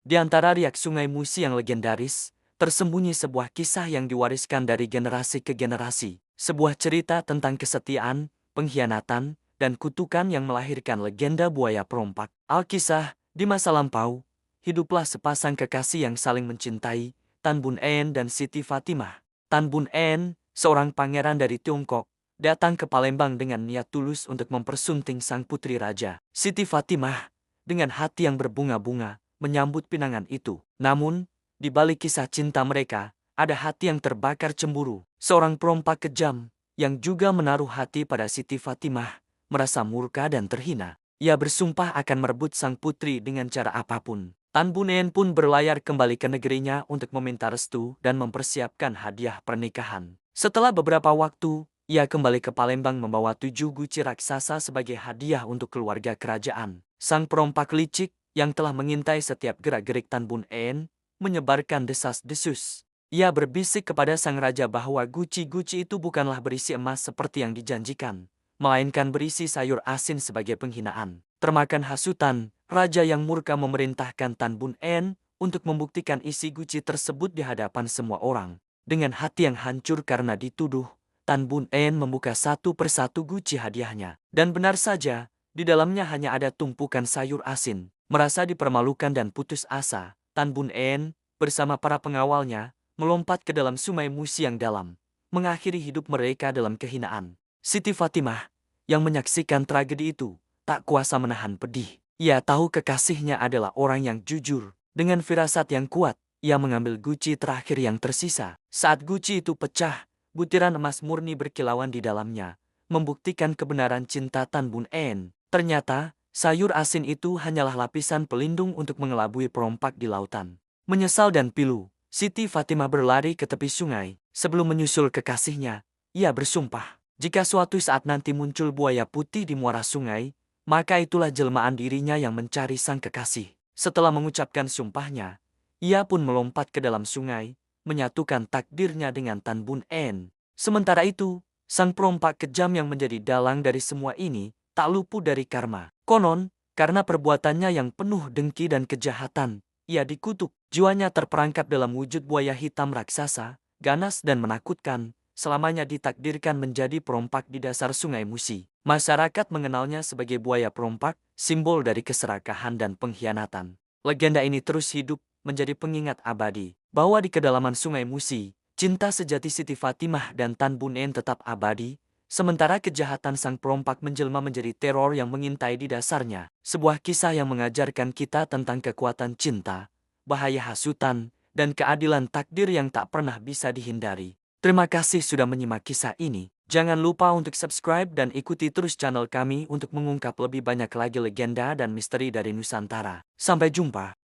Di antara riak Sungai Musi yang legendaris, tersembunyi sebuah kisah yang diwariskan dari generasi ke generasi. Sebuah cerita tentang kesetiaan, pengkhianatan, dan kutukan yang melahirkan legenda buaya perompak. Alkisah, di masa lampau, hiduplah sepasang kekasih yang saling mencintai, Tan Bun En dan Siti Fatimah. Tan Bun En, seorang pangeran dari Tiongkok, datang ke Palembang dengan niat tulus untuk mempersunting sang putri raja. Siti Fatimah, dengan hati yang berbunga-bunga, menyambut pinangan itu. Namun, di balik kisah cinta mereka, ada hati yang terbakar cemburu. Seorang perompak kejam, yang juga menaruh hati pada Siti Fatimah, merasa murka dan terhina. Ia bersumpah akan merebut sang putri dengan cara apapun. Tan Bunen pun berlayar kembali ke negerinya untuk meminta restu dan mempersiapkan hadiah pernikahan. Setelah beberapa waktu, ia kembali ke Palembang membawa 7 guci raksasa sebagai hadiah untuk keluarga kerajaan. Sang perompak licik, yang telah mengintai setiap gerak-gerik Tan Bun En, menyebarkan desas-desus. Ia berbisik kepada sang raja bahwa guci-guci itu bukanlah berisi emas seperti yang dijanjikan, melainkan berisi sayur asin sebagai penghinaan. Termakan hasutan, raja yang murka memerintahkan Tan Bun En untuk membuktikan isi guci tersebut di hadapan semua orang. Dengan hati yang hancur karena dituduh, Tan Bun En membuka satu persatu guci hadiahnya. Dan benar saja, di dalamnya hanya ada tumpukan sayur asin. Merasa dipermalukan dan putus asa, Tan Bun En, bersama para pengawalnya, melompat ke dalam Sungai Musi yang dalam, mengakhiri hidup mereka dalam kehinaan. Siti Fatimah, yang menyaksikan tragedi itu, tak kuasa menahan pedih. Ia tahu kekasihnya adalah orang yang jujur. Dengan firasat yang kuat, ia mengambil guci terakhir yang tersisa. Saat guci itu pecah, butiran emas murni berkilauan di dalamnya, membuktikan kebenaran cinta Tan Bun En. Ternyata, sayur asin itu hanyalah lapisan pelindung untuk mengelabui perompak di lautan. Menyesal dan pilu, Siti Fatimah berlari ke tepi sungai. Sebelum menyusul kekasihnya, ia bersumpah, jika suatu saat nanti muncul buaya putih di muara sungai, maka itulah jelmaan dirinya yang mencari sang kekasih. Setelah mengucapkan sumpahnya, ia pun melompat ke dalam sungai, menyatukan takdirnya dengan Tan Bun En. Sementara itu, sang perompak kejam yang menjadi dalang dari semua ini, tak luput dari karma. Konon, karena perbuatannya yang penuh dengki dan kejahatan, ia dikutuk. Jiwanya terperangkap dalam wujud buaya hitam raksasa, ganas dan menakutkan, selamanya ditakdirkan menjadi perompak di dasar Sungai Musi. Masyarakat mengenalnya sebagai buaya perompak, simbol dari keserakahan dan pengkhianatan. Legenda ini terus hidup, menjadi pengingat abadi, bahwa di kedalaman Sungai Musi, cinta sejati Siti Fatimah dan Tan Bun En tetap abadi, sementara kejahatan sang perompak menjelma menjadi teror yang mengintai di dasarnya. Sebuah kisah yang mengajarkan kita tentang kekuatan cinta, bahaya hasutan, dan keadilan takdir yang tak pernah bisa dihindari. Terima kasih sudah menyimak kisah ini. Jangan lupa untuk subscribe dan ikuti terus channel kami untuk mengungkap lebih banyak lagi legenda dan misteri dari Nusantara. Sampai jumpa.